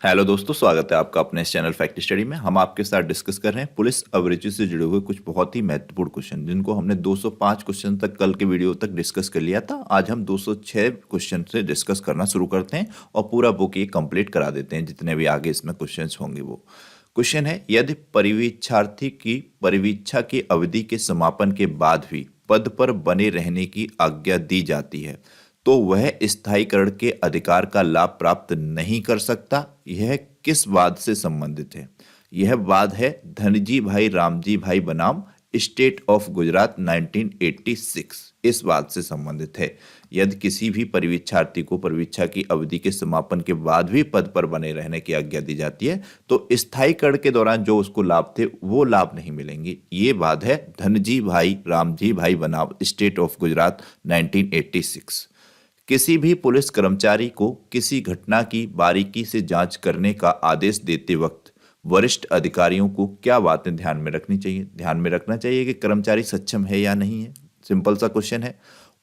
Hello दोस्तों, स्वागत है आपका अपने इस चैनल फैक्ट स्टडी में। हम आपके साथ डिस्कस कर रहे हैं पुलिस अभिरुचि से जुड़े हुए कुछ बहुत ही महत्वपूर्ण क्वेश्चन, जिनको हमने 205 क्वेश्चन तक कल के वीडियो तक डिस्कस कर लिया था। आज हम 206 क्वेश्चन से डिस्कस करना शुरू करते हैं और पूरा बुक ये कंप्लीट करा देते हैं, जितने भी आगे इसमें क्वेश्चन होंगे वो। क्वेश्चन है, यदि परिवीक्षार्थी की परिवीक्षा की अवधि के समापन के बाद भी पद पर बने रहने की आज्ञा दी जाती है तो वह स्थायीकरण के अधिकार का लाभ प्राप्त नहीं कर सकता। यह किस वाद से संबंधित है? यह वाद है धनजी भाई रामजी भाई बनाम स्टेट ऑफ गुजरात 1986। इस वाद से संबंधित है। यदि किसी भी परिवीक्षार्थी को परिवीक्षा की अवधि के समापन के बाद भी पद पर बने रहने की आज्ञा दी जाती है तो स्थायीकरण के दौरान जो उसको लाभ थे वो लाभ नहीं मिलेंगे। ये वाद है धनजी भाई रामजी भाई बनाम स्टेट ऑफ गुजरात 1986। किसी भी पुलिस कर्मचारी को किसी घटना की बारीकी से जांच करने का आदेश देते वक्त वरिष्ठ अधिकारियों को क्या बातें ध्यान में रखनी चाहिए? ध्यान में रखना चाहिए कि कर्मचारी सक्षम है या नहीं है। सिंपल सा क्वेश्चन है।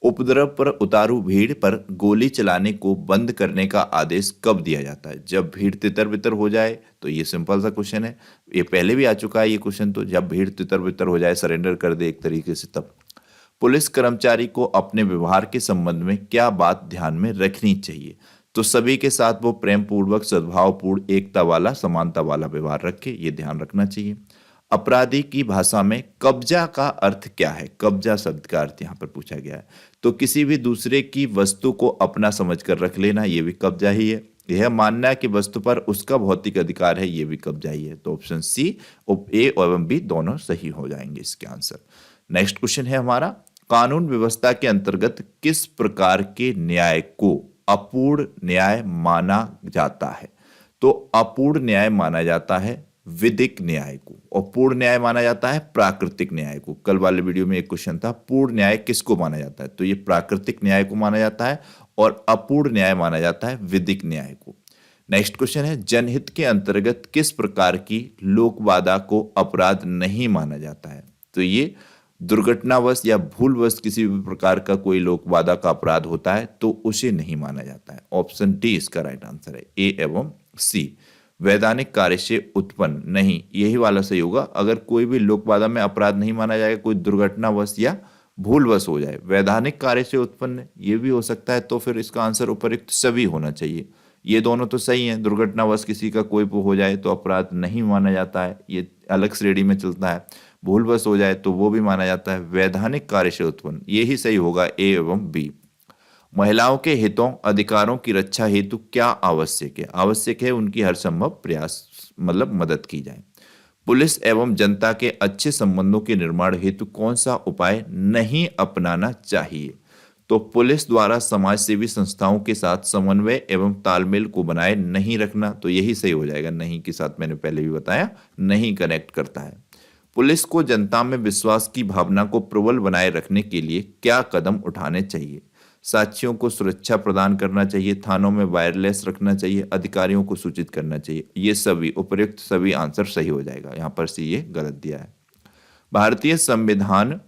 उपद्रव पर उतारू भीड़ पर गोली चलाने को बंद करने का आदेश कब दिया जाता है? जब भीड़ तितर बितर हो जाए। तो ये सिंपल सा क्वेश्चन है, ये पहले भी आ चुका है ये क्वेश्चन। तो जब भीड़ तितर बितर हो जाए, सरेंडर कर दे एक तरीके से, तब। पुलिस कर्मचारी को अपने व्यवहार के संबंध में क्या बात ध्यान में रखनी चाहिए? तो सभी के साथ वो प्रेम पूर्वक, सद्भावपूर्ण, एकता वाला, समानता वाला व्यवहार रखे, ये ध्यान रखना चाहिए। अपराधी की भाषा में कब्जा का अर्थ क्या है? कब्जा शब्द का अर्थ यहाँ पर पूछा गया है। तो किसी भी दूसरे की वस्तु को अपना समझकर रख लेना, ये भी कब्जा ही है। यह मानना है कि वस्तु पर उसका भौतिक अधिकार है, ये भी कब्जा ही है। तो ऑप्शन सी, ए एवं बी दोनों सही हो जाएंगे इसके आंसर। नेक्स्ट क्वेश्चन है हमारा, कानून व्यवस्था के अंतर्गत किस प्रकार के न्याय को अपूर्ण न्याय माना जाता है? तो अपूर्ण न्याय माना जाता है विधिक न्याय को, और पूर्ण न्याय माना जाता है प्राकृतिक न्याय को। कल वाले वीडियो में एक क्वेश्चन था, पूर्ण न्याय किसको माना जाता है? तो ये प्राकृतिक न्याय को माना जाता है, और अपूर्ण न्याय माना जाता है विधिक न्याय को। नेक्स्ट क्वेश्चन है, जनहित के अंतर्गत किस प्रकार की लोकबाधा को अपराध नहीं माना जाता है? तो ये दुर्घटनावश या भूलवश किसी भी प्रकार का कोई लोकबाधा का अपराध होता है तो उसे नहीं माना जाता है। ऑप्शन डी इसका राइट आंसर है, ए एवं सी। वैधानिक कार्य से उत्पन्न नहीं, यही वाला सही होगा। अगर कोई भी लोकबाधा में अपराध नहीं माना जाएगा, कोई दुर्घटनावश या भूलवश हो जाए, वैधानिक कार्य से उत्पन्न ये भी हो सकता है, तो फिर इसका आंसर उपयुक्त सभी होना चाहिए। ये दोनों तो सही हैं। दुर्घटनावश किसी का कोई हो जाए तो अपराध नहीं माना जाता है, ये अलग श्रेणी में चलता है। भूलवश हो जाए तो वो भी माना जाता है। वैधानिक कार्य से उत्पन्न, यही सही होगा, ए एवं बी। महिलाओं के हितों अधिकारों की रक्षा हेतु क्या आवश्यक है? आवश्यक है उनकी हर संभव प्रयास, मतलब मदद की जाए। पुलिस एवं जनता के अच्छे संबंधों के निर्माण हेतु कौन सा उपाय नहीं अपनाना चाहिए? तो पुलिस द्वारा समाज सेवी संस्थाओं के साथ समन्वय एवं तालमेल को बनाए नहीं रखना, तो यही सही हो जाएगा। नहीं के साथ मैंने पहले भी बताया, नहीं कनेक्ट करता है। पुलिस को जनता में विश्वास की भावना को प्रबल बनाए रखने के लिए क्या कदम उठाने चाहिए? साक्षियों को सुरक्षा प्रदान करना चाहिए, थानों में वायरलेस रखना चाहिए, अधिकारियों को सूचित करना चाहिए। ये सभी उपयुक्त सभी आंसर सही हो जाएगा। यहाँ पर से ये गलत दिया है। भारतीय संविधान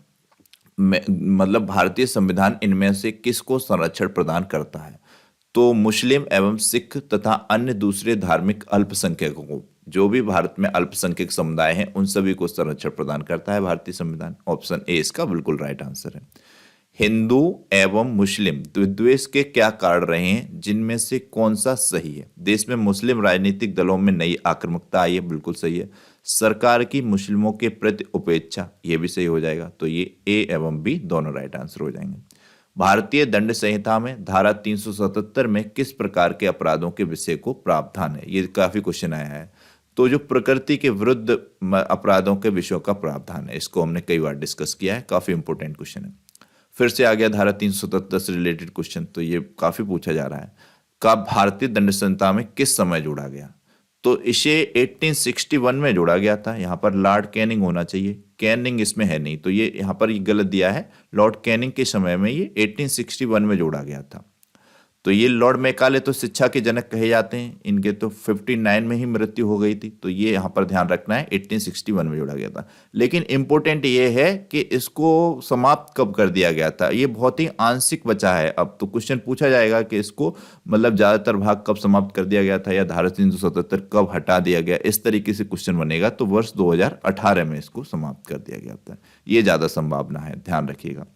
में, मतलब भारतीय संविधान इनमें से किसको संरक्षण प्रदान करता है? तो मुस्लिम एवं सिख तथा अन्य दूसरे धार्मिक अल्पसंख्यकों को, जो भी भारत में अल्पसंख्यक समुदाय हैं, उन सभी को संरक्षण प्रदान करता है भारतीय संविधान। ऑप्शन ए इसका बिल्कुल राइट आंसर है। हिंदू एवं मुस्लिम विद्वेष के क्या कारण रहे हैं, जिनमें से कौन सा सही है? देश में मुस्लिम राजनीतिक दलों में नई आक्रामकता आई है, बिल्कुल सही है। सरकार की मुस्लिमों के प्रति उपेक्षा, ये भी सही हो जाएगा। तो ये ए एवं बी दोनों राइट आंसर हो जाएंगे। भारतीय दंड संहिता में धारा 377 में किस प्रकार के अपराधों के विषय को प्रावधान है? ये काफी क्वेश्चन आया है। तो जो प्रकृति के विरुद्ध अपराधों के विषयों का प्रावधान है, इसको हमने कई बार डिस्कस किया है, काफी इंपोर्टेंट क्वेश्चन है। फिर से आ गया धारा 377 से रिलेटेड क्वेश्चन, तो ये काफी पूछा जा रहा है। का भारतीय दंड संहिता में किस समय जोड़ा गया? तो इसे 1861 में जोड़ा गया था। यहाँ पर लॉर्ड कैनिंग होना चाहिए, कैनिंग इसमें है नहीं, तो ये यहाँ पर ये गलत दिया है। लॉर्ड कैनिंग के समय में ये 1861 में जोड़ा गया था। तो ये लॉर्ड मैकाले तो शिक्षा के जनक कहे जाते हैं, इनके तो 59 में ही मृत्यु हो गई थी, तो ये यहाँ पर ध्यान रखना है 1861 में जोड़ा गया था। लेकिन इम्पोर्टेंट ये है कि इसको समाप्त कब कर दिया गया था, ये बहुत ही आंशिक बचा है। अब तो क्वेश्चन पूछा जाएगा कि इसको मतलब ज्यादातर भाग कब समाप्त कर दिया गया था या धारा 377 कब हटा दिया गया, इस तरीके से क्वेश्चन बनेगा। तो वर्ष 2018 में इसको समाप्त कर दिया गया था, ये ज्यादा संभावना है, ध्यान रखिएगा।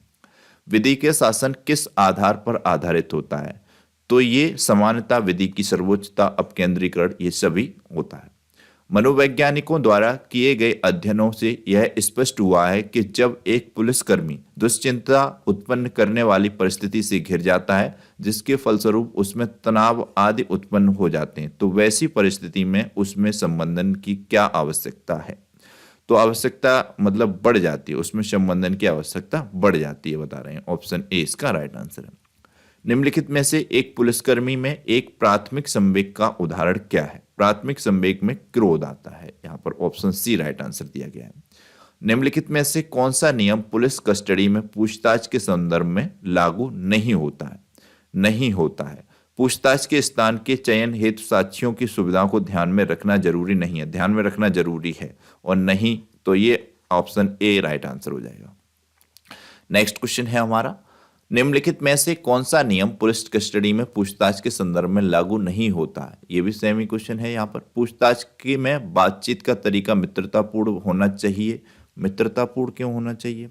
विधि के शासन किस आधार पर आधारित होता है, तो ये समानता, विधि की सर्वोच्चता, अपकेंद्रीकरण, ये सभी होता है। मनोवैज्ञानिकों द्वारा किए गए अध्ययनों से यह स्पष्ट हुआ है कि जब एक पुलिसकर्मी दुश्चिंता उत्पन्न करने वाली परिस्थिति से घिर जाता है, जिसके फलस्वरूप उसमें तनाव आदि उत्पन्न हो जाते हैं, तो वैसी परिस्थिति में उसमें संबंधन की क्या आवश्यकता है। तो आवश्यकता मतलब बढ़ जाती है, उसमें संबंधन की आवश्यकता बढ़ जाती है, बता रहे हैं। ऑप्शन ए इसका राइट आंसर है। निम्नलिखित में से एक पुलिसकर्मी में एक प्राथमिक संवेग का उदाहरण क्या है। प्राथमिक संवेग में क्रोध आता है, यहाँ पर ऑप्शन सी राइट आंसर दिया गया है। निम्नलिखित में से कौन सा नियम पुलिस कस्टडी में पूछताछ के संदर्भ में लागू नहीं होता है। नहीं होता है। पूछताछ के स्थान के चयन हेतु साक्ष्यों की सुविधा को ध्यान में रखना जरूरी नहीं है, ध्यान में रखना जरूरी है, और नहीं तो ये ऑप्शन ए राइट आंसर हो जाएगा। नेक्स्ट क्वेश्चन है हमारा, निम्नलिखित में से कौन सा नियम पुलिस कस्टडी में पूछताछ के संदर्भ में लागू नहीं होता है। ये भी सेम ही क्वेश्चन है। यहाँ पर पूछताछ के में बातचीत का तरीका मित्रतापूर्ण होना चाहिए। मित्रतापूर्ण क्यों होना चाहिए,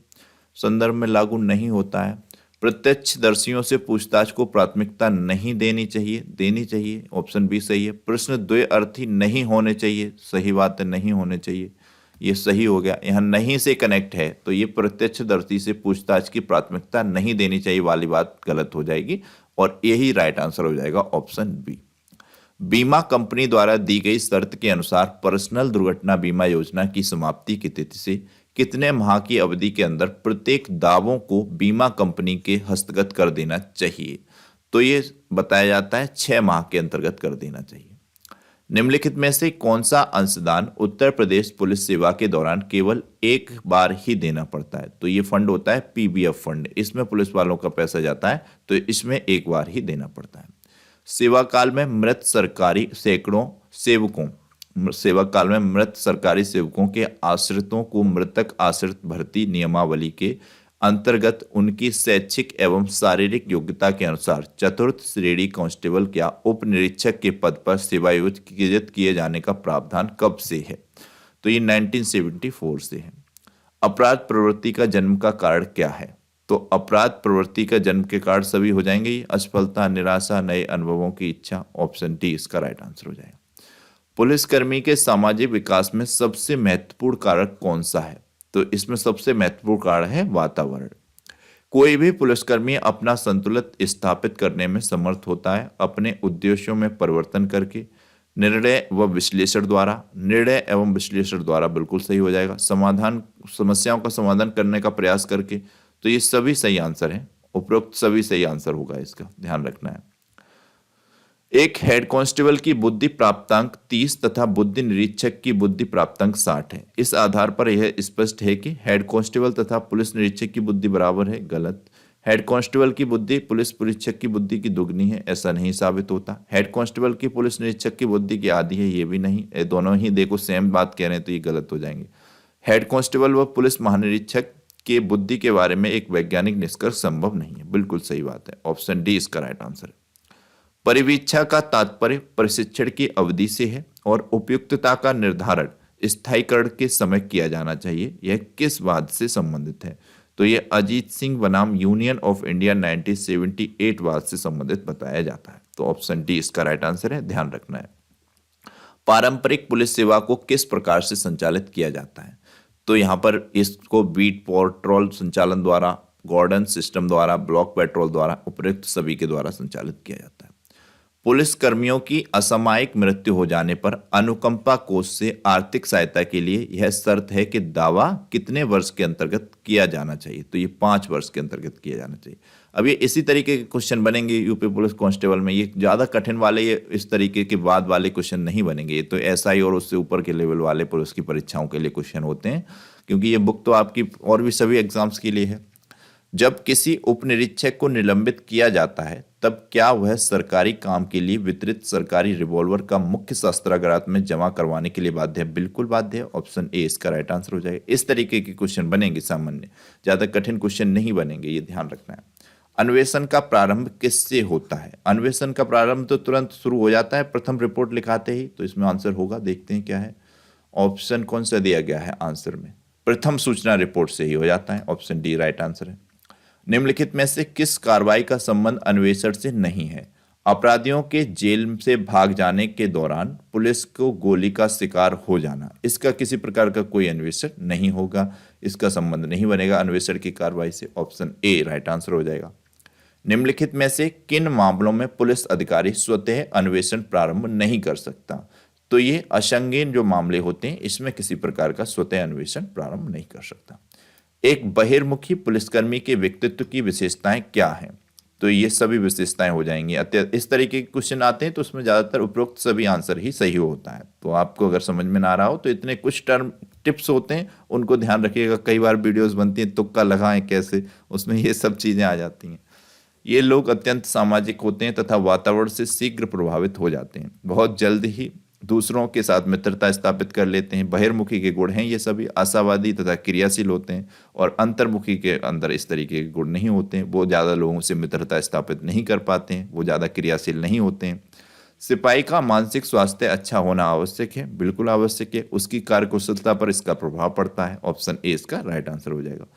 संदर्भ में लागू नहीं होता है। प्रत्यक्षदर्शियों से पूछताछ को प्राथमिकता नहीं देनी चाहिए, देनी चाहिए, ऑप्शन बी सही है। प्रश्न द्वयर्थी नहीं होने चाहिए, सही बात है, नहीं होने चाहिए, ये सही हो गया। यहाँ नहीं से कनेक्ट है, तो ये प्रत्यक्षदर्शी से पूछताछ की प्राथमिकता नहीं देनी चाहिए वाली बात गलत हो जाएगी, और यही राइट आंसर हो जाएगा ऑप्शन बी। बीमा कंपनी द्वारा दी गई शर्त के अनुसार पर्सनल दुर्घटना बीमा योजना की समाप्ति की तिथि से कितने माह की अवधि के अंदर प्रत्येक दावों को बीमा कंपनी के हस्तगत कर देना चाहिए। तो ये बताया जाता है 6 माह के अंतर्गत कर देना चाहिए। निम्नलिखित में से कौन सा अंशदान उत्तर प्रदेश पुलिस सेवा के दौरान केवल एक बार ही देना पड़ता है। तो ये फंड होता है पीबीएफ फंड, इसमें पुलिस वालों का पैसा जाता है, तो इसमें एक बार ही देना पड़ता है। सेवा काल में मृत सरकारी सेवकों के आश्रितों को मृतक आश्रित भर्ती नियमावली के अंतर्गत उनकी शैक्षिक एवं शारीरिक योग्यता के अनुसार चतुर्थ श्रेणी कांस्टेबल या उप निरीक्षक के पद पर सेवायोजित किए जाने का प्रावधान कब से है। तो ये 1974 से है। अपराध प्रवृत्ति का जन्म का कारण क्या है। तो अपराध प्रवृत्ति का जन्म के कारण सभी हो जाएंगे, असफलता, निराशा, नए अनुभवों की इच्छा, ऑप्शन डी इसका राइट आंसर हो जाएगा। पुलिसकर्मी के सामाजिक विकास में सबसे महत्वपूर्ण कारक कौन सा है। तो इसमें सबसे महत्वपूर्ण कारण है वातावरण। कोई भी पुलिसकर्मी अपना संतुलन स्थापित करने में समर्थ होता है अपने उद्देश्यों में परिवर्तन करके, निर्णय एवं विश्लेषण द्वारा, बिल्कुल सही हो जाएगा। समस्याओं का समाधान करने का प्रयास करके, तो ये सभी सही आंसर है, उपरोक्त सभी सही आंसर होगा, इसका ध्यान रखना है। एक हेड कांस्टेबल की बुद्धि प्राप्तांक 30 तथा बुद्धि निरीक्षक की बुद्धि प्राप्तांक 60 है। इस आधार पर यह स्पष्ट है कि हेड कांस्टेबल तथा पुलिस निरीक्षक की बुद्धि बराबर है, गलत। हेड कांस्टेबल की बुद्धि पुलिस निरीक्षक की बुद्धि की दुगनी है, ऐसा नहीं साबित होता। हेड कांस्टेबल की पुलिस निरीक्षक की बुद्धि की आधी है, ये भी नहीं। ये दोनों ही देखो सेम बात कह रहे हैं, तो ये गलत हो जाएंगे। हेड कांस्टेबल व पुलिस महानिरीक्षक के बुद्धि के बारे में एक वैज्ञानिक निष्कर्ष संभव नहीं है, बिल्कुल सही बात है, ऑप्शन डी इसका राइट आंसर है। परिवीक्षा का तात्पर्य प्रशिक्षण की अवधि से है और उपयुक्तता का निर्धारण स्थायीकरण के समय किया जाना चाहिए। यह किस वाद से संबंधित है। तो यह अजीत सिंह बनाम यूनियन ऑफ इंडिया 1978 वाद से संबंधित बताया जाता है। तो ऑप्शन डी इसका राइट आंसर है, ध्यान रखना है। पारंपरिक पुलिस सेवा को किस प्रकार से संचालित किया जाता है। तो यहाँ पर इसको बीट पेट्रोल संचालन द्वारा, गॉर्डन सिस्टम द्वारा, ब्लॉक पेट्रोल द्वारा, उपयुक्त सभी के द्वारा संचालित किया जाता है। पुलिस कर्मियों की असामयिक मृत्यु हो जाने पर अनुकंपा कोष से आर्थिक सहायता के लिए यह शर्त है कि दावा कितने वर्ष के अंतर्गत किया जाना चाहिए। तो ये 5 वर्ष के अंतर्गत किया जाना चाहिए। अब ये इसी तरीके के क्वेश्चन बनेंगे यूपी पुलिस कांस्टेबल में, ये ज़्यादा कठिन वाले, ये इस तरीके के बाद वाले क्वेश्चन नहीं बनेंगे। ये तो एसआई और उससे ऊपर के लेवल वाले पुलिस की परीक्षाओं के लिए क्वेश्चन होते हैं, क्योंकि ये बुक तो आपकी और भी सभी एग्जाम्स के लिए है। जब किसी उप निरीक्षक को निलंबित किया जाता है तब क्या वह सरकारी काम के लिए वितरित सरकारी रिवॉल्वर का मुख्य शस्त्रागार में जमा करवाने के लिए बाध्य है? बिल्कुल बाध्य है। ऑप्शन ए इसका राइट आंसर हो जाएगा। इस तरीके के क्वेश्चन बनेंगे सामान्य, ज्यादा कठिन क्वेश्चन नहीं बनेंगे, ये ध्यान रखना है। अन्वेषण का प्रारंभ किससे होता है? अन्वेषण का प्रारंभ तो तुरंत शुरू हो जाता है प्रथम रिपोर्ट लिखाते ही, तो इसमें आंसर होगा, देखते हैं क्या है। ऑप्शन कौन सा दिया गया है आंसर में? प्रथम सूचना रिपोर्ट से ही हो जाता है। ऑप्शन डी राइट आंसर है। निम्नलिखित में से किस कार्रवाई का संबंध अन्वेषण से नहीं है? अपराधियों के जेल से भाग जाने के दौरान पुलिस को गोली का शिकार हो जाना, इसका किसी प्रकार का कोई अन्वेषण नहीं होगा, इसका संबंध नहीं बनेगा अन्वेषण की कार्रवाई से। ऑप्शन ए राइट आंसर हो जाएगा। निम्नलिखित में से किन मामलों में पुलिस अधिकारी स्वतः अन्वेषण प्रारंभ नहीं कर सकता? तो ये असंगीन जो मामले होते हैं इसमें किसी प्रकार का स्वतः अन्वेषण प्रारंभ नहीं कर सकता। एक बहिर्मुखी पुलिसकर्मी के व्यक्तित्व की विशेषताएं क्या हैं? तो ये सभी विशेषताएं हो जाएंगी। इस तरीके के क्वेश्चन आते हैं तो उसमें ज्यादातर उपरोक्त सभी आंसर ही सही होता है। तो आपको अगर समझ में ना रहा हो तो इतने कुछ टर्म टिप्स होते हैं, उनको ध्यान रखिएगा। कई बार वीडियोस बनती हैं तुक्का लगाएं कैसे, उसमें ये सब चीजें आ जाती हैं। ये लोग अत्यंत सामाजिक होते हैं तथा वातावरण से शीघ्र प्रभावित हो जाते हैं, बहुत जल्द ही दूसरों के साथ मित्रता स्थापित कर लेते हैं। बहिर्मुखी के गुण हैं ये सभी, आशावादी तथा क्रियाशील होते हैं। और अंतर्मुखी के अंदर इस तरीके के गुण नहीं होते हैं, वो ज़्यादा लोगों से मित्रता स्थापित नहीं कर पाते हैं, वो ज़्यादा क्रियाशील नहीं होते हैं। सिपाही का मानसिक स्वास्थ्य अच्छा होना आवश्यक है, बिल्कुल आवश्यक है। उसकी कार्यकुशलता पर इसका प्रभाव पड़ता है। ऑप्शन ए इसका राइट आंसर हो जाएगा।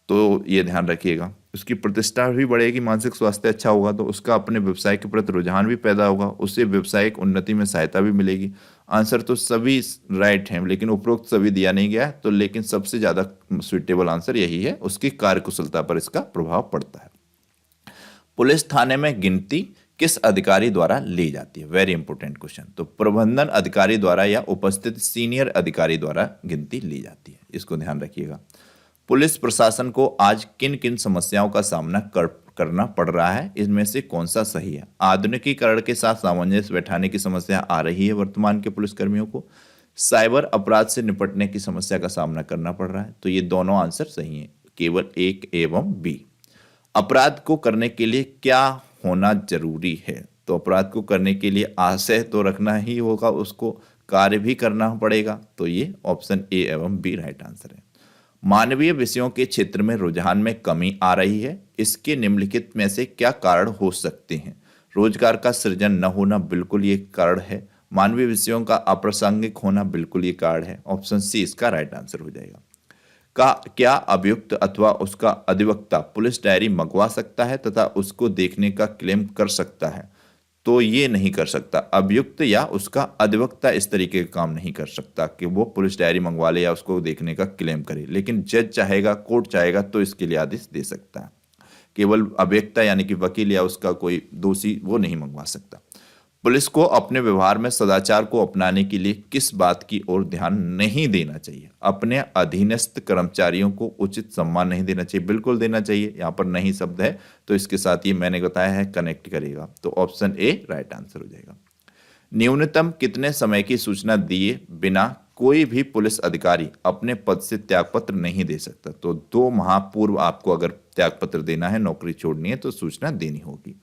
तो ये ध्यान रखिएगा, उसकी प्रतिष्ठा भी बढ़ेगी, मानसिक स्वास्थ्य अच्छा होगा तो उसका अपने व्यवसाय के प्रति रुझान भी पैदा होगा, उससे व्यावसायिक उन्नति में सहायता भी मिलेगी। आंसर तो सभी राइट हैं लेकिन उपरोक्त सभी दिया नहीं गया है, तो लेकिन सबसे ज़्यादा सुइटेबल आंसर यही है, उसकी कार्यकुशलता पर इसका प्रभाव पड़ता है। पुलिस थाने में गिनती किस अधिकारी द्वारा ली जाती है? Very important question. तो प्रबंधन अधिकारी द्वारा या उपस्थित सीनियर अधिकारी द्वारा गिनती ली जाती है, इसको ध्यान रखिएगा। पुलिस प्रशासन को आज किन किन समस्याओं का सामना करना पड़ रहा है, इनमें से कौन सा सही है? आधुनिकीकरण के साथ सामंजस्य बैठाने की समस्या आ रही है वर्तमान के पुलिसकर्मियों को, साइबर अपराध से निपटने की समस्या का सामना करना पड़ रहा है। तो ये दोनों आंसर सही हैं, केवल एक एवं बी। अपराध को करने के लिए क्या होना जरूरी है? तो अपराध को करने के लिए आशय तो रखना ही होगा, उसको कार्य भी करना पड़ेगा। तो ये ऑप्शन ए एवं बी राइट आंसर है। मानवीय विषयों के क्षेत्र में रुझान में कमी आ रही है, इसके निम्नलिखित में से क्या कारण हो सकते हैं? रोजगार का सृजन न होना, बिल्कुल ये कारण है। मानवीय विषयों का अप्रासंगिक होना, बिल्कुल ये कारण है। ऑप्शन सी इसका राइट आंसर हो जाएगा। क्या अभियुक्त अथवा उसका अधिवक्ता पुलिस डायरी मंगवा सकता है तथा उसको देखने का क्लेम कर सकता है? तो ये नहीं कर सकता। अभियुक्त या उसका अधिवक्ता इस तरीके का काम नहीं कर सकता कि वो पुलिस डायरी मंगवा ले या उसको देखने का क्लेम करे, लेकिन जज चाहेगा, कोर्ट चाहेगा तो इसके लिए आदेश दे सकता है। केवल अभियुक्ता यानी कि वकील या उसका कोई दोषी वो नहीं मंगवा सकता। पुलिस को अपने व्यवहार में सदाचार को अपनाने के लिए किस बात की ओर ध्यान नहीं देना चाहिए? अपने अधीनस्थ कर्मचारियों को उचित सम्मान नहीं देना चाहिए, बिल्कुल देना चाहिए। यहाँ पर नहीं शब्द है तो इसके साथ ये मैंने बताया है कनेक्ट करेगा, तो ऑप्शन ए राइट आंसर हो जाएगा। न्यूनतम कितने समय की सूचना दिए बिना कोई भी पुलिस अधिकारी अपने पद से त्यागपत्र नहीं दे सकता? तो 2 माह पूर्व आपको अगर त्यागपत्र देना है, नौकरी छोड़नी है, तो सूचना देनी होगी।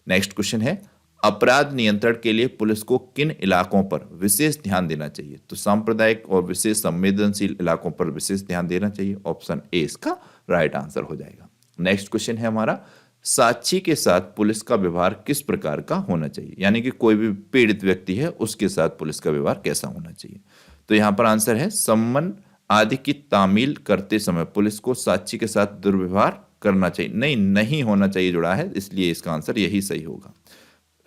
नेक्स्ट क्वेश्चन है, अपराध नियंत्रण के लिए पुलिस को किन इलाकों पर विशेष ध्यान देना चाहिए? तो सांप्रदायिक और विशेष संवेदनशील इलाकों पर विशेष ध्यान देना चाहिए। ऑप्शन ए इसका राइट आंसर हो जाएगा। नेक्स्ट क्वेश्चन है हमारा, साक्षी के साथ पुलिस का व्यवहार किस प्रकार का होना चाहिए? यानी कि कोई भी पीड़ित व्यक्ति है उसके साथ पुलिस का व्यवहार कैसा होना चाहिए? तो यहां पर आंसर है, सम्मान आदि की तामील करते समय पुलिस को साक्षी के साथ दुर्व्यवहार करना चाहिए नहीं होना चाहिए जुड़ा है, इसलिए इसका आंसर यही सही होगा।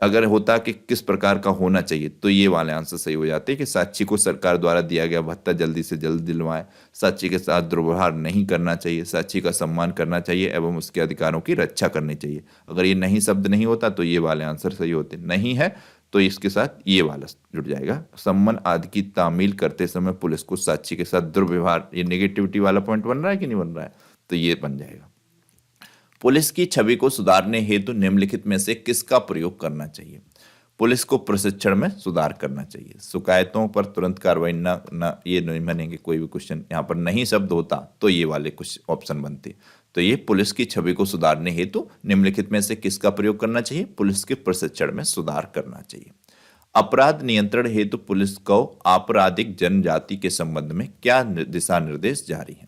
अगर होता कि किस प्रकार का होना चाहिए तो ये वाले आंसर सही हो जाते कि साक्षी को सरकार द्वारा दिया गया भत्ता जल्दी से जल्द दिलवाएं, साक्षी के साथ दुर्व्यवहार नहीं करना चाहिए, साक्षी का सम्मान करना चाहिए एवं उसके अधिकारों की रक्षा करनी चाहिए। अगर ये नहीं शब्द नहीं होता तो ये वाले आंसर सही होते, नहीं है तो इसके साथ ये वाला जुड़ जाएगा। सम्मान आदि की तामील करते समय पुलिस को साक्षी के साथ दुर्व्यवहार, ये नेगेटिविटी वाला पॉइंट बन रहा है कि नहीं बन रहा है, तो ये बन जाएगा। पुलिस की छवि को सुधारने हेतु निम्नलिखित में से किसका प्रयोग करना चाहिए? पुलिस को प्रशिक्षण में सुधार करना चाहिए, शिकायतों पर तुरंत कार्रवाई न ये नहीं बनेंगे। कोई भी क्वेश्चन यहाँ पर नहीं शब्द होता तो ये वाले कुछ ऑप्शन बनते, तो ये पुलिस की छवि को सुधारने हेतु निम्नलिखित में से किसका प्रयोग करना चाहिए? पुलिस के प्रशिक्षण में सुधार करना चाहिए। अपराध नियंत्रण हेतु पुलिस को आपराधिक जनजाति के संबंध में क्या दिशा निर्देश जारी हैं?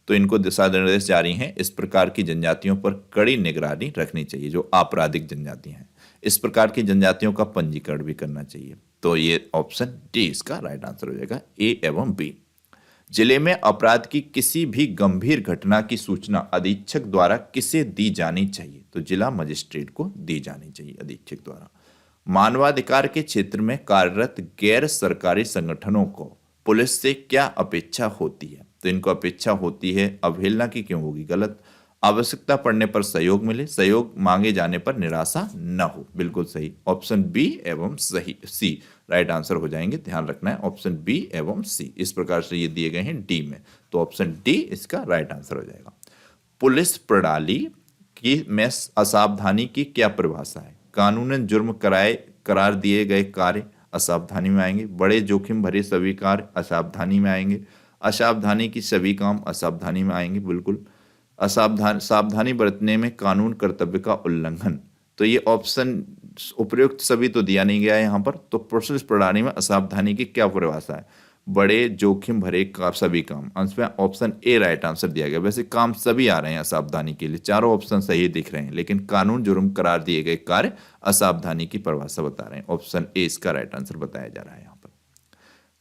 तो इनको दिशा निर्देश जारी हैं, इस प्रकार की जनजातियों पर कड़ी निगरानी रखनी चाहिए जो आपराधिक जनजातियां हैं। इस प्रकार की जनजातियों का पंजीकरण भी करना चाहिए। तो ये ऑप्शन डी इसका राइट आंसर हो जाएगा, ए एवं बी। जिले में अपराध की किसी भी गंभीर घटना की सूचना अधीक्षक द्वारा किसे दी जानी चाहिए? तो जिला मजिस्ट्रेट को दी जानी चाहिए अधीक्षक द्वारा। मानवाधिकार के क्षेत्र में कार्यरत गैर सरकारी संगठनों को पुलिस से क्या अपेक्षा होती है? तो इनको अपेक्षा होती है, अवहेलना की क्यों होगी? गलत। आवश्यकता पड़ने पर सहयोग मिले, सहयोग मांगे जाने पर निराशा न हो। बिल्कुल सही, ऑप्शन बी एवं सही सी राइट आंसर हो जाएंगे। ध्यान रखना है ऑप्शन बी एवं सी, इस प्रकार से ये दिए गए हैं डी में, तो ऑप्शन डी इसका राइट आंसर हो जाएगा। पुलिस प्रणाली की में असावधानी की क्या परिभाषा है? कानूनन जुर्म करार दिए गए कार्य असावधानी में आएंगे। बड़े जोखिम भरे सभी कार्य असावधानी में आएंगे। असावधानी की सभी काम असावधानी में आएंगे। बिल्कुल। सावधानी बरतने में कानून कर्तव्य का उल्लंघन, तो ये ऑप्शन उपयुक्त सभी तो दिया नहीं गया है यहाँ पर। तो पुलिस प्रणाली में असावधानी की क्या परिभाषा है? बड़े जोखिम भरे सभी काम, अंश में ऑप्शन ए राइट आंसर दिया गया। वैसे काम सभी आ रहे हैं असावधानी के लिए, चारों ऑप्शन सही दिख रहे हैं, लेकिन कानून जुर्म करार दिए गए कार्य असावधानी की परिभाषा बता रहे हैं। ऑप्शन ए इसका राइट आंसर बताया जा रहा है यहाँ पर।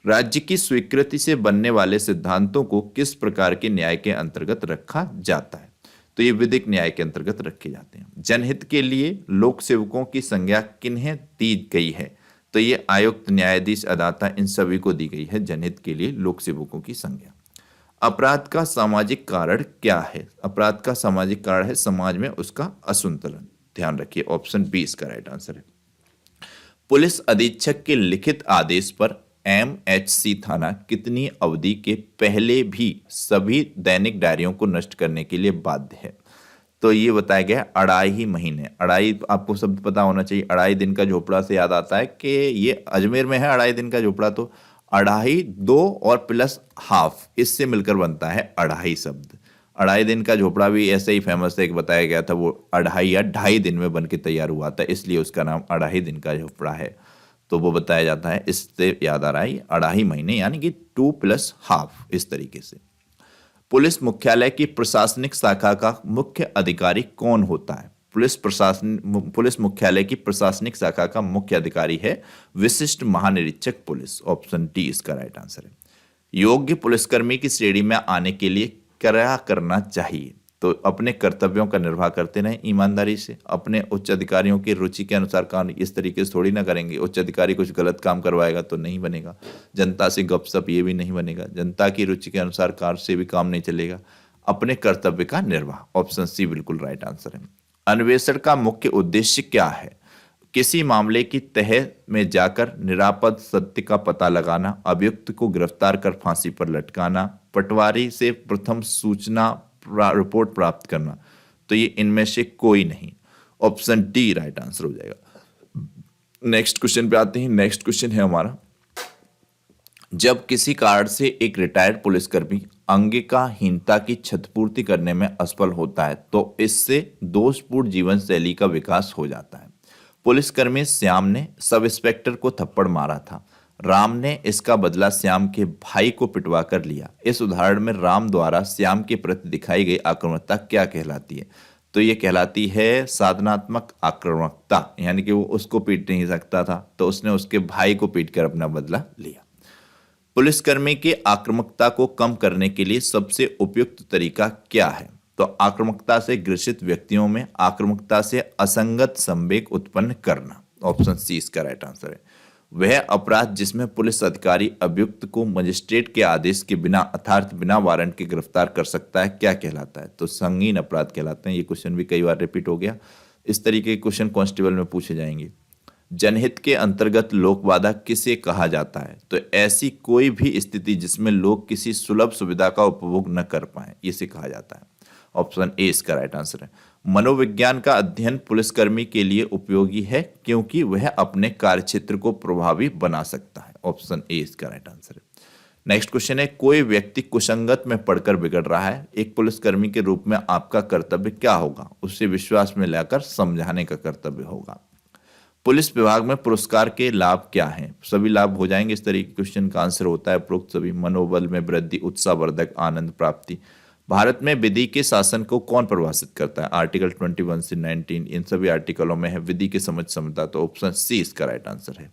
राज्य की स्वीकृति से बनने वाले सिद्धांतों को किस प्रकार के न्याय के अंतर्गत रखा जाता है? तो ये विधिक न्याय के अंतर्गत रखे जाते हैं। जनहित के लिए लोक सेवकों की संज्ञा किन्हें दी गई है? तो ये आयुक्त, न्यायाधीश, अदाता, इन सभी को दी गई है जनहित के लिए लोक सेवकों की संज्ञा। अपराध का सामाजिक कारण क्या है? अपराध का सामाजिक कारण है समाज में उसका असंतुलन। ध्यान रखिए ऑप्शन बी इसका राइट आंसर है। पुलिस अधीक्षक के लिखित आदेश पर MHC थाना कितनी अवधि के पहले भी सभी दैनिक डायरियों को नष्ट करने के लिए बाध्य है? तो ये बताया गया 2.5 महीने। 2.5 आपको शब्द पता होना चाहिए। 2.5 दिन का झोपड़ा से याद आता है कि ये अजमेर में है 2.5 दिन का झोपड़ा, तो 2.5 2 और प्लस हाफ, इससे मिलकर बनता है 2.5 शब्द। 2.5 दिन का झोपड़ा भी ऐसे ही फेमस है, एक बताया गया था, वो 2.5 या 2.5 दिन में बन के तैयार हुआ था, इसलिए उसका नाम 2.5 दिन का झोपड़ा है। तो वो बताया जाता है, इससे याद आ रहा है 2.5 महीने यानी कि 2 प्लस हाफ, इस तरीके से। पुलिस मुख्यालय की प्रशासनिक शाखा का मुख्य अधिकारी कौन होता है? पुलिस मुख्यालय की प्रशासनिक शाखा का मुख्य अधिकारी है विशिष्ट महानिरीक्षक पुलिस। ऑप्शन डी इसका राइट आंसर है। योग्य पुलिसकर्मी की श्रेणी में आने के लिए क्या करना चाहिए? तो अपने कर्तव्यों का निर्वाह करते रहें ईमानदारी से, अपने उच्च अधिकारियों की रुचि के अनुसार काम इस तरीके से थोड़ी ना करेंगे। उच्च अधिकारी कुछ गलत काम करवाएगा तो नहीं बनेगा। जनता से गपशप, ये भी नहीं बनेगा। जनता की रुचि के अनुसार कार्य से भी काम नहीं चलेगा। अपने कर्तव्य का निर्वाह, ऑप्शन सी बिल्कुल राइट आंसर है। अन्वेषण का मुख्य उद्देश्य क्या है? किसी मामले की तह में जाकर निरापद सत्य का पता लगाना, अभियुक्त को गिरफ्तार कर फांसी पर लटकाना, पटवारी से प्रथम सूचना रिपोर्ट प्राप्त करना। तो ये इनमें से कोई नहीं, ऑप्शन डी राइट आंसर हो जाएगा। नेक्स्ट क्वेश्चन पे आते हैं। नेक्स्ट क्वेश्चन है हमारा, जब किसी कारण से एक रिटायर्ड पुलिसकर्मी अंगिकाहीनता की क्षतिपूर्ति करने में असफल होता है तो इससे दोषपूर्ण जीवन शैली का विकास हो जाता है। पुलिसकर्मी श्याम ने सब इंस्पेक्टर को थप्पड़ मारा था। राम ने इसका बदला श्याम के भाई को पिटवा कर लिया। इस उदाहरण में राम द्वारा श्याम के प्रति दिखाई गई आक्रामकता क्या कहलाती है? तो ये कहलाती है साधनात्मक आक्रामकता, यानी कि वो उसको पीट नहीं सकता था तो उसने उसके भाई को पीट कर अपना बदला लिया। पुलिसकर्मी की आक्रामकता को कम करने के लिए सबसे उपयुक्त तरीका क्या है? तो आक्रामकता से ग्रसित व्यक्तियों में आक्रामकता से असंगत संवेग उत्पन्न करना। ऑप्शन सी इसका राइट आंसर है। वह अपराध जिसमें पुलिस अधिकारी अभियुक्त को मजिस्ट्रेट के आदेश के बिना अर्थात बिना वारंट के गिरफ्तार कर सकता है, क्या कहलाता है? तो संगीन अपराध कहलाते हैं। ये क्वेश्चन भी कई बार रिपीट हो गया। इस तरीके के क्वेश्चन कांस्टेबल में पूछे जाएंगे। जनहित के अंतर्गत लोकबाधा किसे कहा जाता है? तो ऐसी कोई भी स्थिति जिसमें लोग किसी सुलभ सुविधा का उपभोग न कर पाए, इसे कहा जाता है। ऑप्शन ए इसका राइट आंसर है। मनोविज्ञान का अध्ययन पुलिसकर्मी के लिए उपयोगी है क्योंकि वह अपने कार्यक्षेत्र को प्रभावी बना सकता है। ऑप्शन ए इसका राइट आंसर है। नेक्स्ट क्वेश्चन है, कोई व्यक्ति कुसंगत में पढ़कर बिगड़ रहा है, एक पुलिसकर्मी के रूप में आपका कर्तव्य क्या होगा? उसे विश्वास में लाकर समझाने का कर्तव्य होगा। पुलिस विभाग में पुरस्कार के लाभ क्या हैं? सभी लाभ हो जाएंगे। इस तरीके के क्वेश्चन का आंसर होता है उपरोक्त सभी। मनोबल में वृद्धि, उत्साहवर्धक, आनंद प्राप्ति। भारत में विधि के शासन को कौन परिभाषित करता है? आर्टिकल 21 से 19 इन सभी आर्टिकलों में है विधि की समझ क्षमता, तो ऑप्शन सी इसका राइट आंसर है।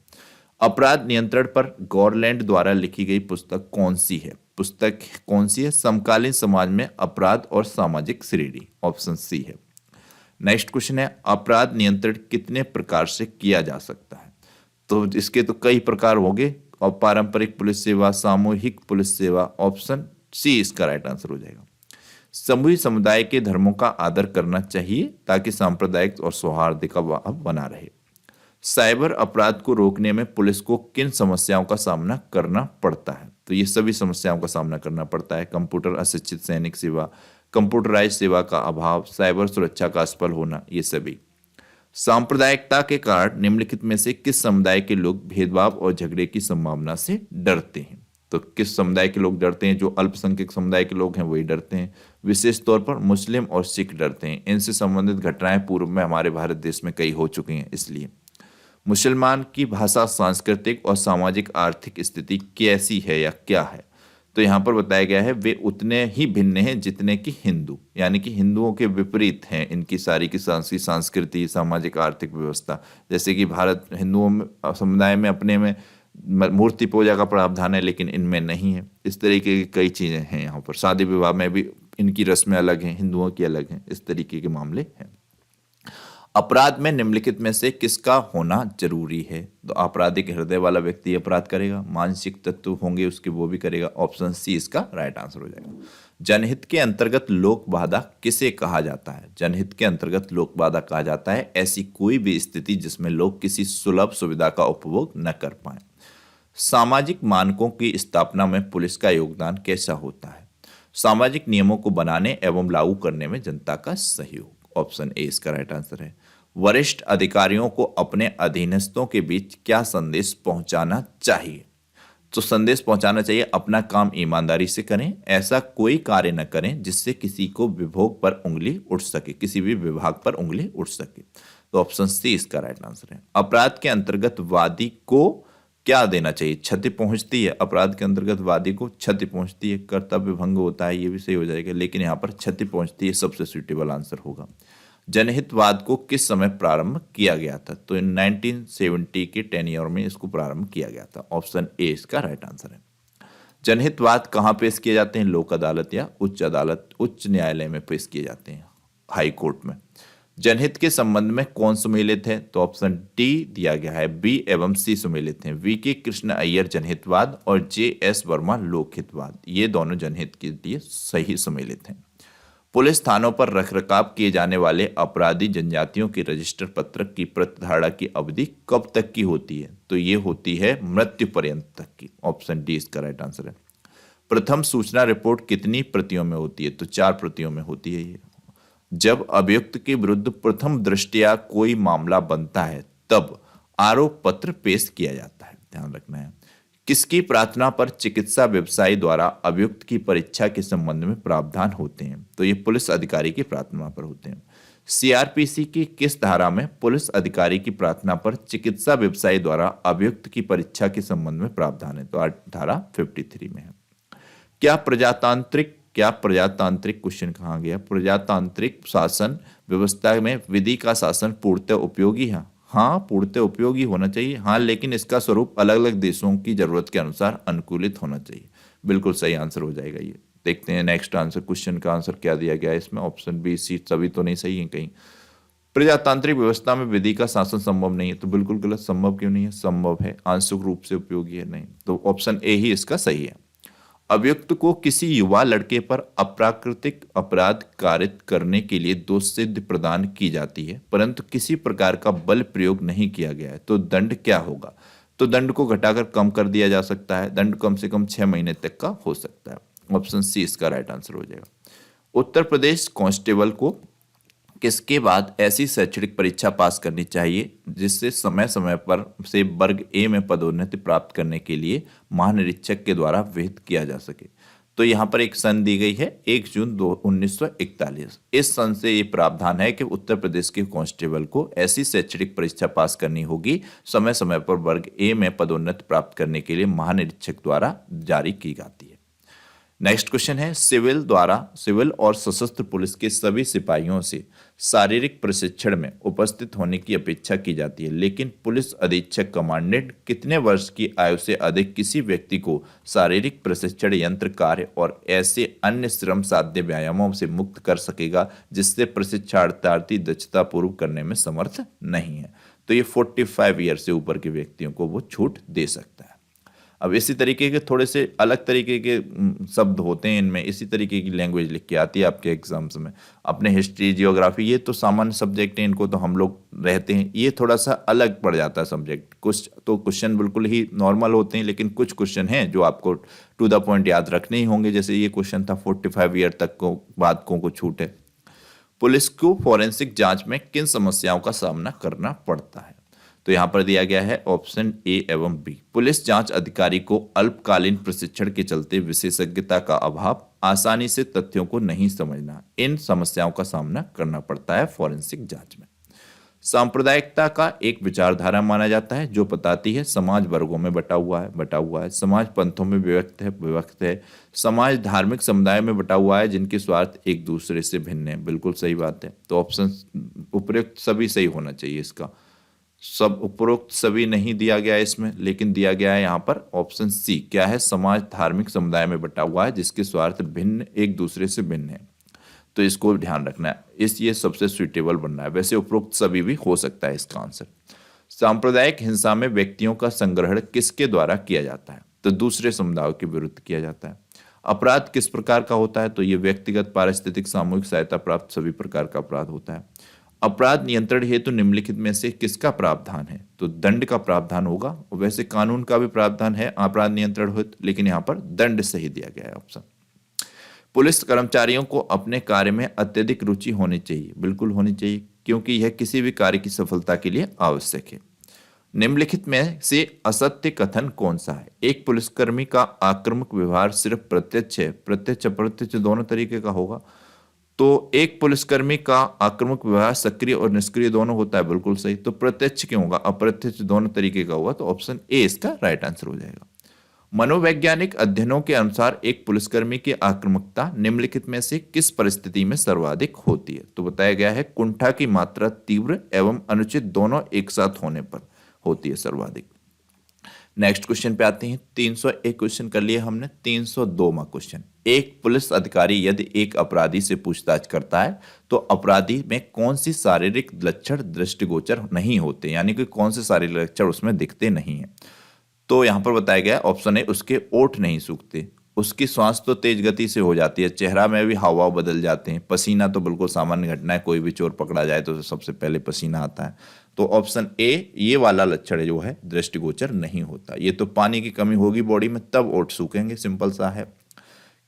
अपराध नियंत्रण पर गॉरलैंड द्वारा लिखी गई पुस्तक कौन सी है? पुस्तक कौन सी है? समकालीन समाज में अपराध और सामाजिक श्रेणी, ऑप्शन सी है। नेक्स्ट क्वेश्चन है, अपराध नियंत्रण कितने प्रकार से किया जा सकता है? तो इसके तो कई प्रकार होंगे, और पारंपरिक पुलिस सेवा, सामूहिक पुलिस सेवा, ऑप्शन सी इसका राइट आंसर हो जाएगा। समूह समुदाय के धर्मों का आदर करना चाहिए ताकि सांप्रदायिक और सौहार्द का भाव बना रहे। साइबर अपराध को रोकने में पुलिस को किन समस्याओं का सामना करना पड़ता है? तो ये सभी समस्याओं का सामना करना पड़ता है। कंप्यूटर अशिक्षित सैनिक सेवा, कंप्यूटराइज सेवा का अभाव, साइबर सुरक्षा का असफल होना, ये सभी। सांप्रदायिकता के कारण निम्नलिखित में से किस समुदाय के लोग भेदभाव और झगड़े की संभावना से डरते हैं? तो किस समुदाय के लोग डरते हैं? जो अल्पसंख्यक समुदाय के लोग हैं वही डरते हैं। विशेष तौर पर मुस्लिम और सिख डरते हैं। इनसे संबंधित घटनाएं पूर्व में हमारे भारत देश में कई हो चुकी हैं। इसलिए मुसलमान की भाषा, सांस्कृतिक और सामाजिक आर्थिक स्थिति कैसी है या क्या है? तो यहाँ पर बताया गया है वे उतने ही भिन्न हैं जितने कि हिंदू, यानी कि हिंदुओं के विपरीत हैं इनकी सारी की संस्कृति, सामाजिक आर्थिक व्यवस्था। जैसे कि भारत हिंदुओं में समुदाय में अपने में मूर्ति पूजा का प्रावधान है, लेकिन इनमें नहीं है। इस तरीके की कई चीजें हैं यहाँ पर। शादी विवाह में भी इनकी रस्में अलग हैं, हिंदुओं की अलग हैं। इस तरीके के मामले हैं। अपराध में निम्नलिखित में से किसका होना जरूरी है? तो आपराधिक हृदय वाला व्यक्ति अपराध करेगा, मानसिक तत्व होंगे उसके वो भी करेगा, ऑप्शन सी इसका राइट आंसर हो जाएगा। जनहित के अंतर्गत लोक बाधा किसे कहा जाता है? जनहित के अंतर्गत लोक बाधा कहा जाता है ऐसी कोई भी स्थिति जिसमें लोग किसी सुलभ सुविधा का उपभोग न कर पाए। सामाजिक मानकों की स्थापना में पुलिस का योगदान कैसा होता है? सामाजिक नियमों को बनाने एवं लागू करने में जनता का सहयोग, ऑप्शन ए इसका राइट आंसर है। वरिष्ठ अधिकारियों को अपने अधीनस्थों के बीच क्या संदेश पहुंचाना चाहिए? तो संदेश पहुंचाना चाहिए अपना काम ईमानदारी से करें, ऐसा कोई कार्य न करें जिससे किसी को विभोग पर उंगली उठ सके, किसी भी विभाग पर उंगली उठ सके। तो ऑप्शन सी इसका राइट आंसर है। अपराध के अंतर्गत वादी को क्या देना चाहिए? क्षति पहुंचती है। अपराध के अंतर्गत वादी को क्षति पहुंचती है, कर्तव्य भंग होता है, ये भी सही हो जाएगा, लेकिन यहाँ पर क्षति पहुंचती है सबसे सुटेबल आंसर होगा। जनहितवाद को किस समय प्रारंभ किया गया था? तो 1970 के टेन्योर में इसको प्रारंभ किया गया था, ऑप्शन ए इसका राइट आंसर है। जनहितवाद कहाँ पेश किए जाते हैं? लोक अदालत या उच्च अदालत, उच्च न्यायालय में पेश किए जाते हैं, हाई कोर्ट में। जनहित के संबंध में कौन सुमेलित है? तो ऑप्शन डी दिया गया है, बी एवं सी सुमेलित हैं। वी के कृष्ण अय्यर जनहितवाद और जे एस वर्मा लोकहितवाद, ये दोनों जनहित के लिए सही सुमेलित हैं। पुलिस थानों पर रखरखाव किए जाने वाले अपराधी जनजातियों के रजिस्टर पत्रक की प्रतिधारण की अवधि कब तक की होती है? तो ये होती है मृत्यु पर्यंत तक की, ऑप्शन डी इसका राइट आंसर है। प्रथम सूचना रिपोर्ट कितनी प्रतियों में होती है? तो 4 प्रतियों में होती है ये। जब अभियुक्त के विरुद्ध प्रथम दृष्टया कोई मामला बनता है तब आरोप पत्र पेश किया जाता है, ध्यान रखना है। किसकी प्रार्थना पर चिकित्सा व्यवसायी द्वारा अभियुक्त की परीक्षा के संबंध में प्रावधान होते हैं? तो ये पुलिस अधिकारी की प्रार्थना पर होते हैं। सीआरपीसी की किस धारा में पुलिस अधिकारी की प्रार्थना पर चिकित्सा व्यवसायी द्वारा अभियुक्त की परीक्षा के संबंध में प्रावधान है? तो धारा 53 में है। क्या प्रजातांत्रिक क्वेश्चन कहाँ गया? प्रजातांत्रिक शासन व्यवस्था में विधि का शासन पूर्णतः उपयोगी है? हाँ, पूर्णतः उपयोगी होना चाहिए। हाँ, लेकिन इसका स्वरूप अलग अलग देशों की जरूरत के अनुसार अनुकूलित होना चाहिए। बिल्कुल सही आंसर हो जाएगा ये। देखते हैं नेक्स्ट आंसर, क्वेश्चन का आंसर क्या दिया गया है इसमें। ऑप्शन बी सी सभी तो नहीं सही है कहीं। प्रजातांत्रिक व्यवस्था में विधि का शासन संभव नहीं है, तो बिल्कुल गलत। संभव क्यों नहीं है? संभव है, आंशिक रूप से उपयोगी है नहीं, तो ऑप्शन ए ही इसका सही है। अभियुक्त को किसी युवा लड़के पर अप्राकृतिक अपराध कारित करने के लिए दोष सिद्धि प्रदान की जाती है, परंतु किसी प्रकार का बल प्रयोग नहीं किया गया है, तो दंड क्या होगा? तो दंड को घटाकर कम कर दिया जा सकता है। दंड कम से कम 6 महीने तक का हो सकता है, ऑप्शन सी इसका राइट आंसर हो जाएगा। उत्तर प्रदेश कांस्टेबल को किसके बाद ऐसी शैक्षणिक परीक्षा पास करनी चाहिए जिससे समय समय पर से वर्ग ए में पदोन्नति प्राप्त करने के लिए महानिरीक्षक के द्वारा विहित किया जा सके। तो यहाँ पर एक सन दी गई है 1 जून 1941। इस सन से ये प्रावधान है कि उत्तर प्रदेश के कांस्टेबल को ऐसी शैक्षणिक परीक्षा पास करनी होगी समय समय पर वर्ग ए में पदोन्नति प्राप्त करने के लिए महानिरीक्षक द्वारा जारी की जाती है। नेक्स्ट क्वेश्चन है, सिविल और सशस्त्र पुलिस के सभी सिपाहियों से शारीरिक प्रशिक्षण में उपस्थित होने की अपेक्षा की जाती है, लेकिन पुलिस अधीक्षक कमांडेंट कितने वर्ष की आयु से अधिक किसी व्यक्ति को शारीरिक प्रशिक्षण, यंत्र कार्य और ऐसे अन्य श्रम साध्य व्यायामों से मुक्त कर सकेगा जिससे प्रशिक्षणार्थी दक्षता पूर्व करने में समर्थ नहीं है। तो ये 45 ईयर से ऊपर के व्यक्तियों को वो छूट दे सकता है। अब इसी तरीके के थोड़े से अलग तरीके के शब्द होते हैं इनमें, इसी तरीके की लैंग्वेज लिख के आती है आपके एग्जाम्स में। अपने हिस्ट्री, जियोग्राफी ये तो सामान्य सब्जेक्ट हैं, इनको तो हम लोग रहते हैं। ये थोड़ा सा अलग पड़ जाता है सब्जेक्ट। कुछ तो क्वेश्चन बिल्कुल ही नॉर्मल होते हैं, लेकिन कुछ क्वेश्चन हैं जो आपको टू द पॉइंट याद रखने ही होंगे। जैसे ये क्वेश्चन था 45 ईयर तक को बाद को छूट है। पुलिस को फॉरेंसिक जांच में किन समस्याओं का सामना करना पड़ता है? तो यहां पर दिया गया है ऑप्शन ए एवं बी। पुलिस जांच अधिकारी को अल्पकालीन प्रशिक्षण के चलते विशेषज्ञता का अभाव, आसानी से तथ्यों को नहीं समझना, इन समस्याओं का सामना करना पड़ता है फॉरेंसिक जांच में। सांप्रदायिकता का एक विचारधारा माना जाता है जो बताती है समाज वर्गों में बटा हुआ है, समाज पंथों में विभक्त है, समाज धार्मिक समुदाय में बटा हुआ है जिनके स्वार्थ एक दूसरे से भिन्न है। बिल्कुल सही बात है। तो ऑप्शन उपरोक्त सभी सही होना चाहिए। इसका सब उपरोक्त सभी नहीं दिया गया है इसमें, लेकिन दिया गया है यहाँ पर ऑप्शन सी। क्या है? समाज धार्मिक समुदाय में बटा हुआ है जिसके स्वार्थ भिन्न एक दूसरे से भिन्न है। तो इसको ध्यान रखना है, ये सबसे सुइटेबल बनना है। वैसे उपरोक्त सभी भी हो सकता है इसका आंसर। सांप्रदायिक हिंसा में व्यक्तियों का संग्रहण किसके द्वारा किया जाता है? तो दूसरे समुदायों के विरुद्ध किया जाता है। अपराध किस प्रकार का होता है? तो ये व्यक्तिगत, पारिस्थितिक, सामूहिक सहायता प्राप्त सभी प्रकार का अपराध होता है। अपराध नियंत्रण हेतु निम्नलिखित में से किसका प्रावधान है? तो दंड का प्रावधान होगा। वैसे कानून का भी प्रावधान है अपराध नियंत्रण हेतु, लेकिन यहाँ पर दंड सही दिया गया है ऑप्शन। पुलिस कर्मचारियों को अपने कार्य में अत्यधिक रुचि होनी चाहिए। बिल्कुल होनी चाहिए, क्योंकि यह किसी भी कार्य की सफलता के लिए आवश्यक है। निम्नलिखित में से असत्य कथन कौन सा है? एक पुलिसकर्मी का आक्रामक व्यवहार सिर्फ प्रत्यक्ष है, प्रत्यक्ष अप्रत्यक्ष दोनों तरीके का होगा। तो एक पुलिसकर्मी का आक्रामक व्यवहार सक्रिय और निष्क्रिय दोनों होता है। बिल्कुल सही। तो प्रत्यक्ष क्यों होगा? अप्रत्यक्ष दोनों तरीके का होगा। तो ऑप्शन ए इसका राइट आंसर हो जाएगा। मनोवैज्ञानिक अध्ययनों के अनुसार एक पुलिसकर्मी की आक्रामकता निम्नलिखित में से किस परिस्थिति में सर्वाधिक होती है? तो बताया गया है कुंठा की मात्रा तीव्र एवं अनुचित दोनों एक साथ होने पर होती है सर्वाधिक। नेक्स्ट क्वेश्चन पे आते हैं। 301 क्वेश्चन कर लिए हमने। 302वां क्वेश्चन, एक पुलिस अधिकारी यदि एक अपराधी से पूछताछ करता है तो अपराधी में कौन सी शारीरिक लक्षण दृष्टिगोचर नहीं होते, यानी कि कौन से शारीरिक लक्षण उसमें दिखते नहीं है? तो यहां पर बताया गया ऑप्शन है उसके ओठ नहीं सूखते, उसकी सांस तो तेज गति से हो जाती है, चेहरा में भी हाव बदल जाते हैं, पसीना तो बिल्कुल सामान्य घटना है, कोई भी चोर पकड़ा जाए तो सबसे पहले पसीना आता है। तो ऑप्शन ए ये वाला लक्षण जो है दृष्टिगोचर नहीं होता। ये तो पानी की कमी होगी बॉडी में तब ओठ सूखेंगे, सिंपल सा है।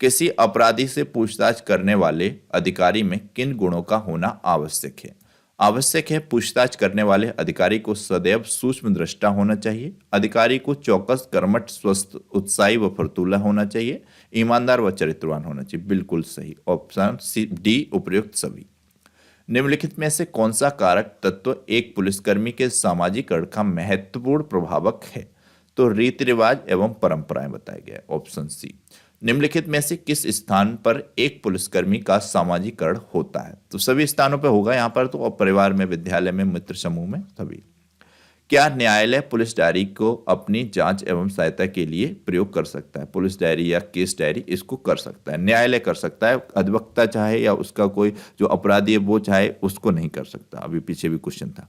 किसी अपराधी से पूछताछ करने वाले अधिकारी में किन गुणों का होना आवश्यक है? आवश्यक है पूछताछ करने वाले अधिकारी को सदैव सूक्ष्म दृष्टा होना चाहिए, अधिकारी को चौकस, कर्मठ, स्वस्थ, उत्साही व फुर्तीला होना चाहिए, ईमानदार व चरित्रवान होना चाहिए। बिल्कुल सही, ऑप्शन सी डी उपयुक्त सभी। निम्नलिखित में से कौन सा कारक तत्व एक पुलिसकर्मी के सामाजिकरण का महत्वपूर्ण प्रभावक है? तो रीति रिवाज एवं परंपराएं बताया गया, ऑप्शन सी। निम्नलिखित में से किस स्थान पर एक पुलिसकर्मी का सामाजिकरण होता है? तो सभी स्थानों पर होगा यहाँ पर, तो परिवार में, विद्यालय में, मित्र समूह में, सभी। क्या न्यायालय पुलिस डायरी को अपनी जांच एवं सहायता के लिए प्रयोग कर सकता है? पुलिस डायरी या केस डायरी इसको कर सकता है, न्यायालय कर सकता है। अधिवक्ता चाहे या उसका कोई जो अपराधी है वो चाहे, उसको नहीं कर सकता। अभी पीछे भी क्वेश्चन था।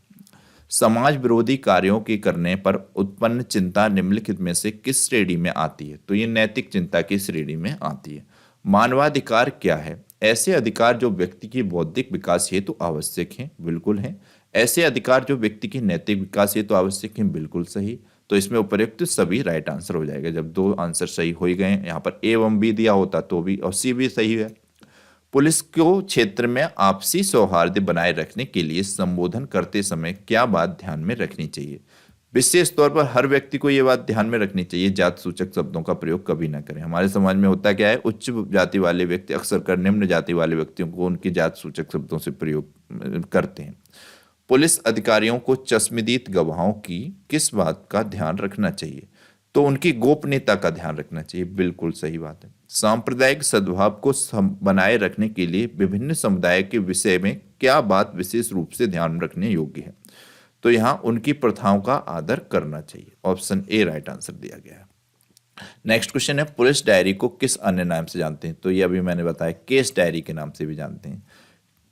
समाज विरोधी कार्यों के करने पर उत्पन्न चिंता निम्नलिखित में से किस श्रेणी में आती है? तो ये नैतिक चिंता की श्रेणी में आती है। मानवाधिकार क्या है? ऐसे अधिकार जो व्यक्ति की बौद्धिक विकास हेतु आवश्यक हैं। बिल्कुल हैं। ऐसे अधिकार जो व्यक्ति की नैतिक विकास हेतु आवश्यक हैं। बिल्कुल सही। तो इसमें उपयुक्त सभी राइट आंसर हो जाएगा। जब दो आंसर सही हो ही गए, यहाँ पर ए एवं बी दिया होता तो भी, और सी भी सही है। पुलिस को क्षेत्र में आपसी सौहार्द बनाए रखने के लिए संबोधन करते समय क्या बात ध्यान में रखनी चाहिए? विशेष तौर पर हर व्यक्ति को ये बात ध्यान में रखनी चाहिए, जात सूचक शब्दों का प्रयोग कभी ना करें। हमारे समाज में होता क्या है, उच्च जाति वाले व्यक्ति अक्सर कर निम्न जाति वाले व्यक्तियों को उनकी जात सूचक शब्दों से प्रयोग करते हैं। पुलिस अधिकारियों को चश्मदीद गवाहों की किस बात का ध्यान रखना चाहिए? तो उनकी गोपनीयता का ध्यान रखना चाहिए। बिल्कुल सही बात है। सांप्रदायिक सद्भाव को बनाए रखने के लिए विभिन्न समुदाय के विषय में क्या बात विशेष रूप से ध्यान रखने योग्य है? तो यहाँ उनकी प्रथाओं का आदर करना चाहिए। ऑप्शन ए राइट आंसर दिया गया है। नेक्स्ट क्वेश्चन है, पुलिस डायरी को किस अन्य नाम से जानते हैं? तो ये अभी मैंने बताया, केस डायरी के नाम से भी जानते हैं।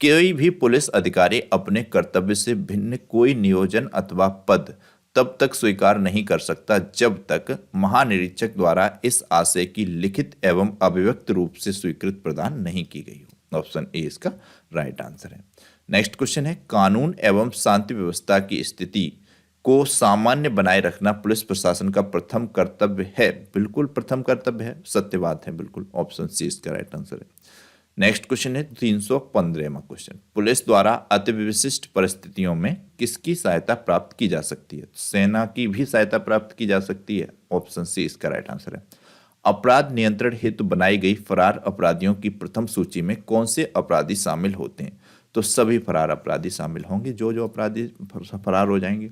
कोई भी पुलिस अधिकारी अपने कर्तव्य से भिन्न कोई नियोजन अथवा पद तब तक स्वीकार नहीं कर सकता जब तक महानिरीक्षक द्वारा इस आशय की लिखित एवं अभिव्यक्त रूप से स्वीकृति प्रदान नहीं की गई हो। ऑप्शन ए इसका राइट आंसर है। नेक्स्ट क्वेश्चन है, कानून एवं शांति व्यवस्था की स्थिति को सामान्य बनाए रखना पुलिस प्रशासन का प्रथम कर्तव्य है? बिल्कुल प्रथम कर्तव्य है, सत्य बात है, बिल्कुल। ऑप्शन सी इसका राइट आंसर है। नेक्स्ट क्वेश्चन है 315वां क्वेश्चन, पुलिस द्वारा अति विशिष्ट परिस्थितियों में किसकी सहायता प्राप्त की जा सकती है? सेना की भी सहायता प्राप्त की जा सकती है। ऑप्शन सी इसका राइट आंसर है। अपराध नियंत्रण हेतु बनाई गई फरार अपराधियों की प्रथम सूची में कौन से अपराधी शामिल होते हैं? तो सभी फरार अपराधी शामिल होंगे, जो अपराधी फरार हो जाएंगे।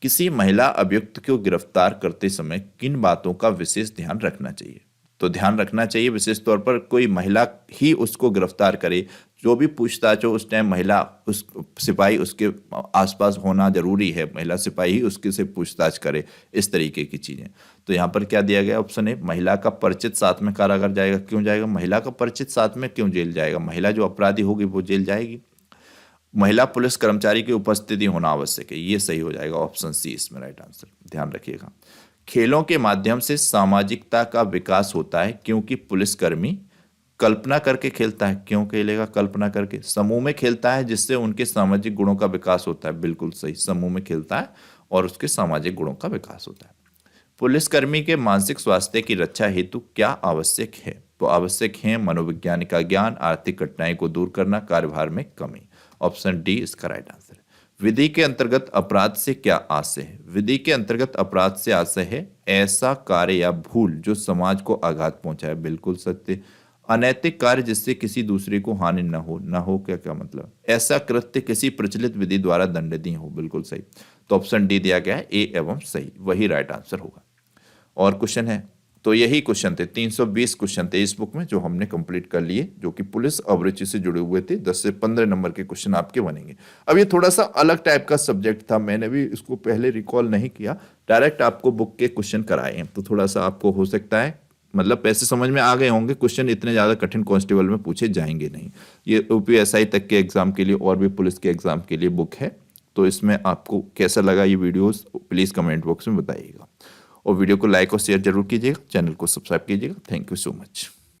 किसी महिला अभियुक्त को गिरफ्तार करते समय किन बातों का विशेष ध्यान रखना चाहिए? तो ध्यान रखना चाहिए विशेष तौर पर कोई महिला ही उसको गिरफ्तार करे, जो भी पूछताछ हो उस टाइम महिला उस सिपाही उसके आसपास होना जरूरी है, महिला सिपाही ही उसके से पूछताछ करे, इस तरीके की चीज़ें। तो यहाँ पर क्या दिया गया? ऑप्शन ए, महिला का परिचित साथ में कारागार जाएगा। क्यों जाएगा? महिला का परिचित साथ में क्यों जेल जाएगा? महिला जो अपराधी होगी वो जेल जाएगी। महिला पुलिस कर्मचारी की उपस्थिति होना आवश्यक है, ये सही हो जाएगा। ऑप्शन सी इसमें राइट आंसर, ध्यान रखिएगा। खेलों के माध्यम से सामाजिकता का विकास होता है क्योंकि पुलिसकर्मी कल्पना करके खेलता है। क्यों खेलेगा? कल्पना करके। समूह में खेलता है जिससे उनके सामाजिक गुणों का विकास होता है। बिल्कुल सही, समूह में खेलता है और उसके सामाजिक गुणों का विकास होता है। पुलिसकर्मी के मानसिक स्वास्थ्य की रक्षा हेतु क्या आवश्यक है? तो आवश्यक है मनोवैज्ञानिक का ज्ञान, आर्थिक कठिनाई को दूर करना, कार्यभार में कमी। ऑप्शन डी इसका राइट आंसर है। विधि के अंतर्गत अपराध से क्या आशय है? विधि के अंतर्गत अपराध से आशय है ऐसा कार्य या भूल जो समाज को आघात पहुंचाए। बिल्कुल सत्य। अनैतिक कार्य जिससे किसी दूसरे को हानि न हो क्या मतलब? ऐसा कृत्य किसी प्रचलित विधि द्वारा दंडनीय हो। बिल्कुल सही। तो ऑप्शन डी दिया गया है, ए एवं सही, वही राइट आंसर होगा। और क्वेश्चन है, तो यही क्वेश्चन थे, 320 क्वेश्चन थे इस बुक में जो हमने कंप्लीट कर लिए, जो कि पुलिस अभिरुचि से जुड़े हुए थे। 10 से 15 नंबर के क्वेश्चन आपके बनेंगे। अब ये थोड़ा सा अलग टाइप का सब्जेक्ट था, मैंने भी इसको पहले रिकॉल नहीं किया, डायरेक्ट आपको बुक के क्वेश्चन कराए हैं, तो थोड़ा सा आपको हो सकता है मतलब पैसे समझ में आ गए होंगे। क्वेश्चन इतने ज़्यादा कठिन कांस्टेबल में पूछे जाएंगे नहीं। ये यूपीएसआई तक के एग्जाम के लिए और भी पुलिस के एग्जाम के लिए बुक है। तो इसमें आपको कैसा लगा ये वीडियोस प्लीज़ कमेंट बॉक्स में बताइएगा, और वीडियो को लाइक और शेयर जरूर कीजिएगा, चैनल को सब्सक्राइब कीजिएगा। Thank you so much.